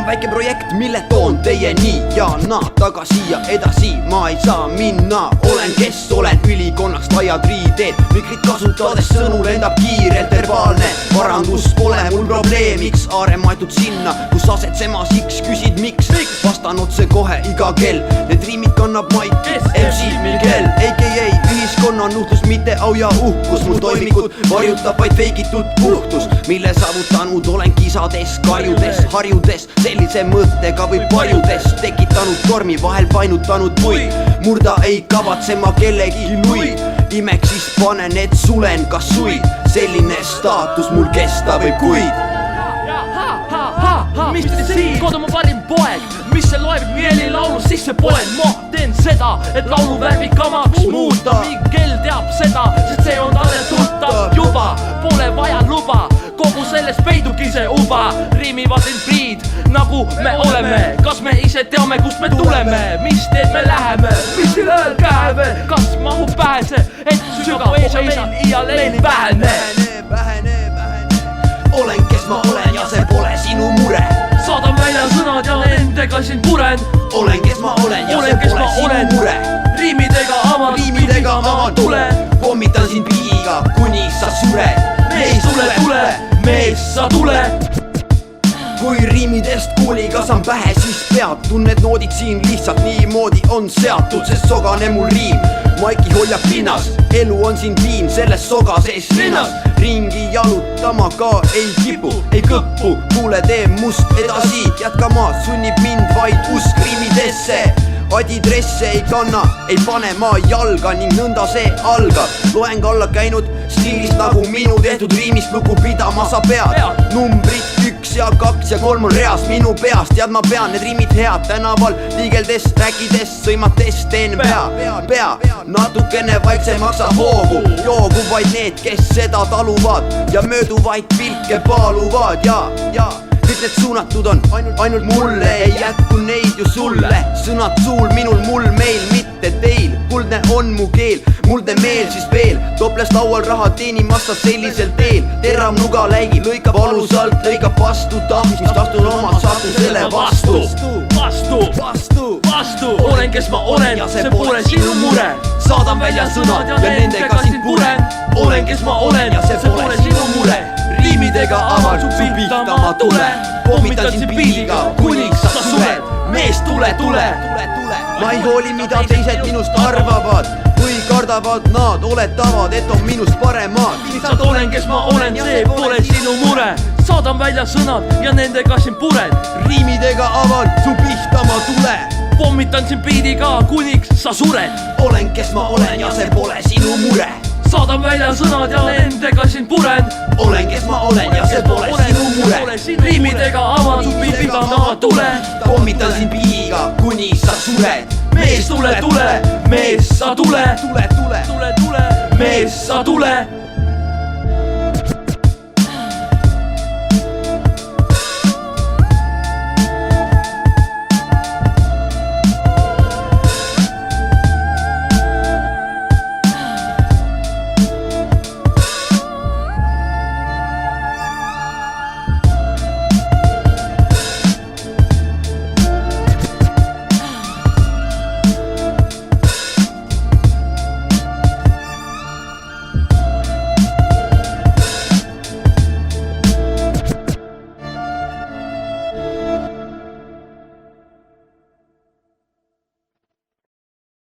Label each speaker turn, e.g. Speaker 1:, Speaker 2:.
Speaker 1: on väike projekt, mille toon teieni ja naa tagasi ja edasi ma ei saa minna. Olen kes olen, ülikonnast laiad riided, mikrit kasutades sõnu lendab kiirelt verbaalne parandus pole mul probleemiks. Aaremaetud sinna, kus asetsemas X küsid miks, vastan otse kohe iga kell. Need riimid kannab Mike, MC Miguel, AKA ühiskonna nuhtlus, mitte au ja uhkus. Mul toimikud varjutab vaid feigitud puhtus, mille saavutanud olen kisades, karjudes, harjudes. Sellise mõttega või paljudes tekitanud tormi, vahel painutanud puid. Murda ei kavatse ma kellegi luid, imeks siis panen, et sulen kas suid. Selline staatus mul kesta võib kuid.
Speaker 2: Mis te siin, kodumaa parim poeg, mis see loeb mieli laulu sisse poen. Ma teen seda, et laulu värvikamaks muuta. Miguel teab seda, sest see on talle tuttav juba. Pole vaja luba, kogu sellest peidubki see uba. Riimivad impriid, nagu me oleme. Kas me ise teame, kust me tuleme? Mis teed me läheme? Mis teil ööl käeve? Kas mahub pähe see, et sügav poesa meil iial ei vähene?
Speaker 1: Olen kes ma olen ja see pole sinu mure.
Speaker 2: Saadan välja sõnad ja nendega siin puren.
Speaker 1: Olen kes ma olen ja see pole sinu mure.
Speaker 2: Riimidega avan tule.
Speaker 1: Pommitan sind piiga, kuni sa sured.
Speaker 2: Mees tule, mees sa tule.
Speaker 1: Kui riimidest kuuliga saan pähe, siis pead tunned noodid siin lihtsalt niimoodi on seatud, sest sogane mul riim Maiki hoiab pinnas, elu on siin liin selles soga sees linnas. Ringi jalutama ka ei kipu, ei kõppu, kuule tee must edasi, jätkama sunnib mind vaid usk riimidesse. Adidresse ei kanna, ei pane ma jalga ning nõnda see algab. Loeng alla käinud stiilist nagu minu tehtud riimist lugu pidama sa pead. Numbrid 1 ja 2 ja 3 on reas minu peas, tead ma pean need riimid head tänaval liigeldes, rääkides, sõimates teen pea natukene vaiksemaks sa hoogu, joogu vaid need, kes seda taluvad ja mööduvaid pilke paaluvad ja kõik need suunatud on ainult mulle, ei jätku neid ju sulle. Sõnad suul minul, mul meil, mitte teil. Kuldne on mu keel, mulde meel siis veel. Toples laual raha teenimassa sellisel teel. Terav nuga läigi, lõikab valusalt, lõikab vastu tahtmist, astun oma saatusele vastu.
Speaker 2: Olen kes ma olen ja see pole sinu mure.
Speaker 1: Saadan välja sõnad ja nendega sind puren. Olen kes ma olen ja see pole sinu mure. Riimidega avan su pihta ma tule. Pommitan sind biidiga, kuniks sa sured. Mees tule. Ma ei hooli, mida teised minust arvavad, kui kardavad nad, oletavad, et on minust paremad.
Speaker 2: Lihtsalt olen kes ma olen, see pole sinu mure. Saadan välja sõnad ja nendega sind puren.
Speaker 1: Riimidega avan su pihta ma tule.
Speaker 2: Pommitan sind biidiga, kuniks sa sured.
Speaker 1: Olen kes ma olen ja see pole sinu mure.
Speaker 2: Saadan välja sõnad ja nendega sind puren.
Speaker 1: Olen kes ma olen ja see pole sinu mure.
Speaker 2: Riimidega avan su pihta ma tule.
Speaker 1: Pommitan sind piiga, kuni sa sured.
Speaker 2: Mees tule, mees sa tule.
Speaker 1: Tule,
Speaker 2: mees sa tule.